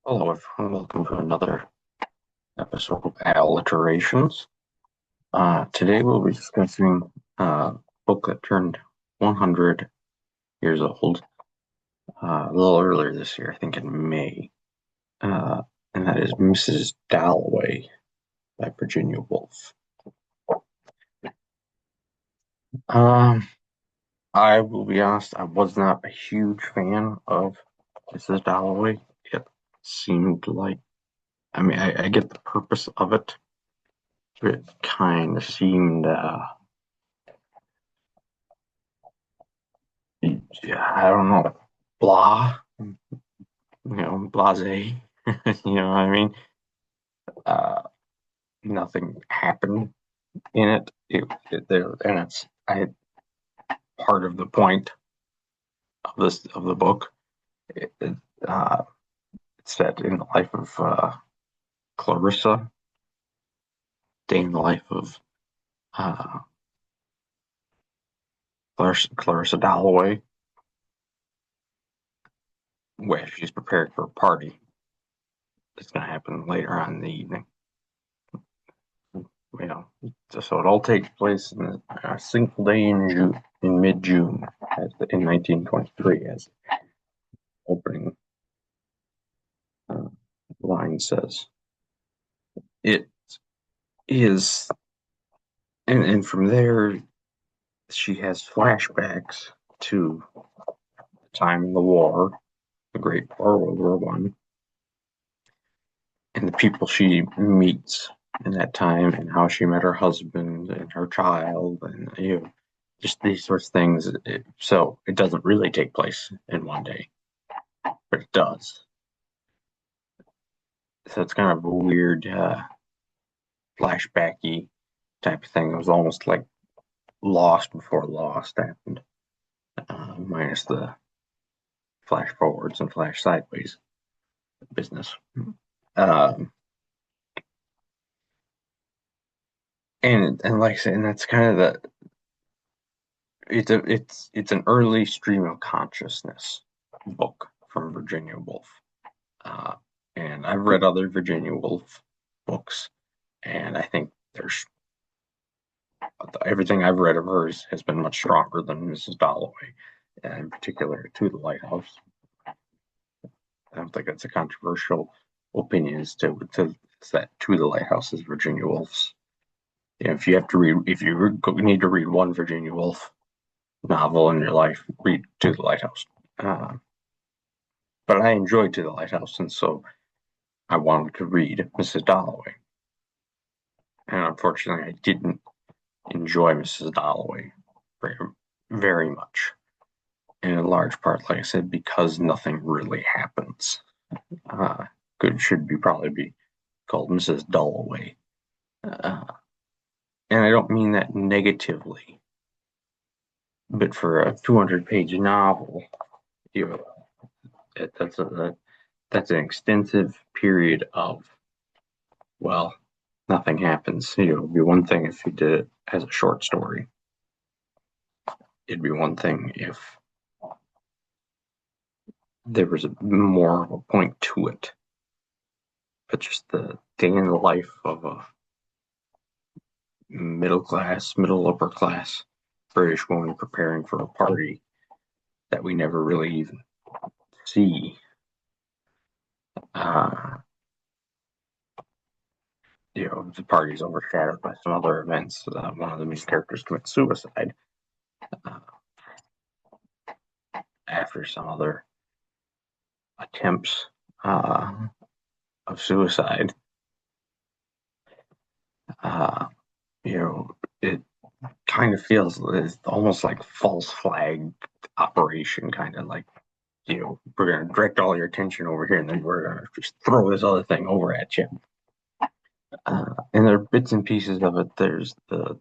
Hello, everyone. Welcome to another episode of Alliterations. Today we'll be discussing a book that turned 100 years old a little earlier this year, I think in May, uh, and that is Mrs. Dalloway by Virginia Woolf. Um, I will be honest, I was not a huge fan of Mrs. Dalloway. It seemed like, I get the purpose of it, but it kind of seemed yeah, I don't know, blah, blase. You know what I mean? Uh, Nothing happened in it. And it's part of the point of the book. It, it, uh, it's set in the life of Clarissa, day in the life of uh, Clarissa Dalloway, where she's prepared for a party that's going to happen later on in the evening. So it all takes place in a single day in June, in mid-June, in 1923, as opening uh, line says. It is, and from there, she has flashbacks to the time in the war, the Great War, World War One, and the people she meets in that time, and how she met her husband and her child, and just these sorts of things. So it doesn't really take place in one day, but it does. So it's kind of a weird flashbacky type of thing. It was almost like Lost before Lost happened, minus the flash forwards and flash sideways business. Um, and like I said, and that's kind of the it's an early stream of consciousness book from Virginia Woolf. Uh, and I've read other Virginia Woolf books, and I think there's everything I've read of hers has been much stronger than Mrs. Dalloway, and in particular To the Lighthouse. I don't think that's a controversial opinion as to that To the Lighthouse is Virginia Woolf's. If you have to read, if you need to read one Virginia Woolf novel in your life, read To the Lighthouse. But I enjoyed To the Lighthouse, and so I wanted to read Mrs. Dalloway. And unfortunately, I didn't enjoy Mrs. Dalloway very, very much. And in large part, like I said, because nothing really happens. Good should probably be called Mrs. Dalloway. Uh, and I don't mean that negatively, but for a 200-page novel, you know, that's an extensive period of, well, nothing happens. It would be one thing if you did it as a short story. It'd be one thing if there was more of a point to it. But just the day in the life of a middle upper class British woman preparing for a party that we never really even see. Uh, the party's overshadowed by some other events. One of the main characters commits suicide uh, after some other attempts of suicide. Uh, it kind of feels it's almost like false flag operation, kind of like, we're going to direct all your attention over here and then we're going to just throw this other thing over at you. And there are bits and pieces of it. There's the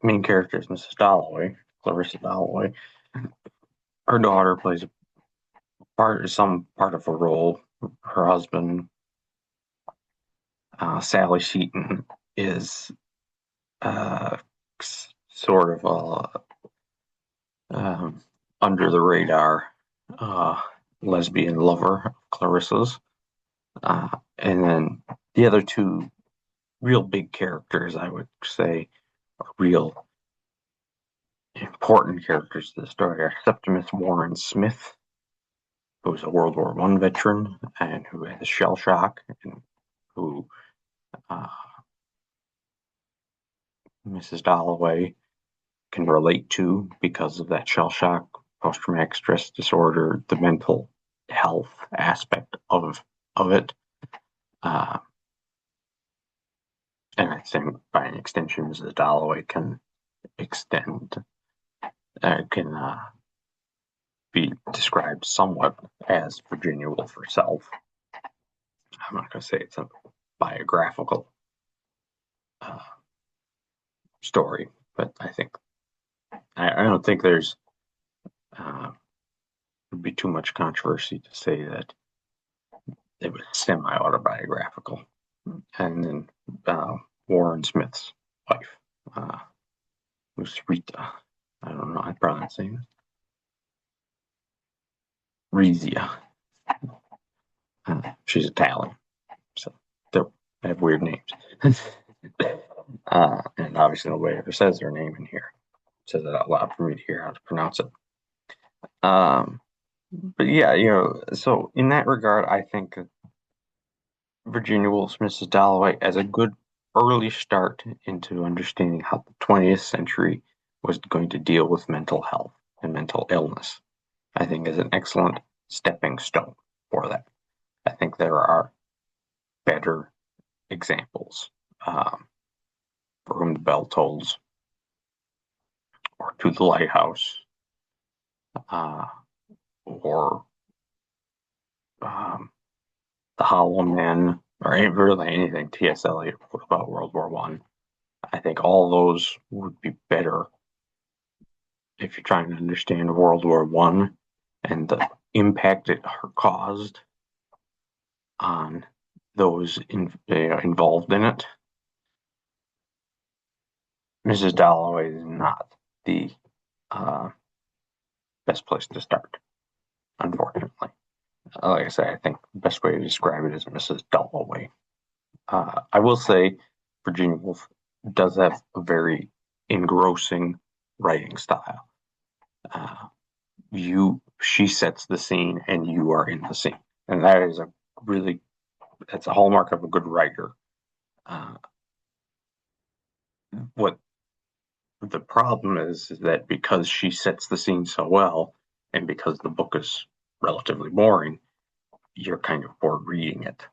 main character is Mrs. Dalloway, Clarissa Dalloway. Her daughter plays some part of a role. Her husband, Sally Seaton, is uh, sort of under the radar lesbian lover of Clarissa's. And then the other two real big characters, I would say, are real important characters to the story are Septimus Warren Smith, who was a World War I veteran and who had shell shock, and who uh, Mrs. Dalloway can relate to because of that shell shock, post-traumatic stress disorder, the mental health aspect of it. Uh, and I think by an extension, Mrs. Dalloway can be described somewhat as Virginia Woolf herself. I'm not going to say it's a biographical uh, story, but I don't think there's would be too much controversy to say that it was semi-autobiographical. And then Warren Smith's wife, who's Rita. I don't know. I'm probably not saying this. Rizia. She's Italian, so they have weird names. And obviously nobody ever says her name in here. It says it out loud for me to hear how to pronounce it. But yeah, so in that regard, I think Virginia Woolf's Mrs. Dalloway as a good early start into understanding how the 20th century was going to deal with mental health and mental illness, I think is an excellent stepping stone for that. I think there are better examples. For Whom the Bell Tolls, or To the Lighthouse, or The Hollow Men, or really anything T.S. Eliot wrote about World War I. I think all those would be better if you're trying to understand World War I and the impact it caused on those involved in it. Mrs. Dalloway is not the best place to start, unfortunately. Like I say, I think the best way to describe it is Mrs. Dalloway. I will say Virginia Woolf does have a very engrossing writing style. She sets the scene and you are in the scene. And that's a hallmark of a good writer. What the problem is that because she sets the scene so well, and because the book is relatively boring, you're kind of bored reading it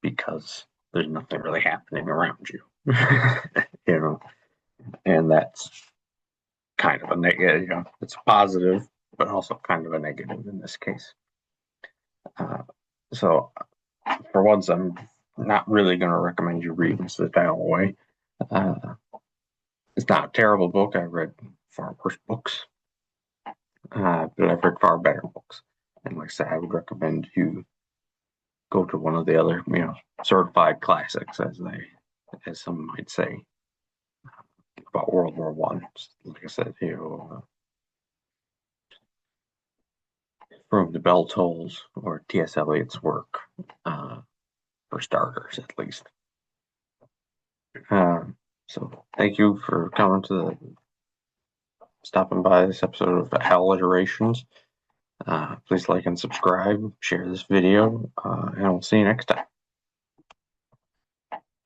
because there's nothing really happening around you. And that's kind of a negative. It's positive, but also kind of a negative in this case. So, for once, I'm not really going to recommend you read Mrs. Dalloway. It's not a terrible book. I've read far worse books, but I've read far better books. And like I said, I would recommend you go to one of the other, certified classics, as some might say, about World War I. Like I said, From the Bell Tolls or T.S. Eliot's work, for starters, at least. So thank you for stopping by this episode of Hell Iterations. Please like and subscribe, share this video, and I'll see you next time.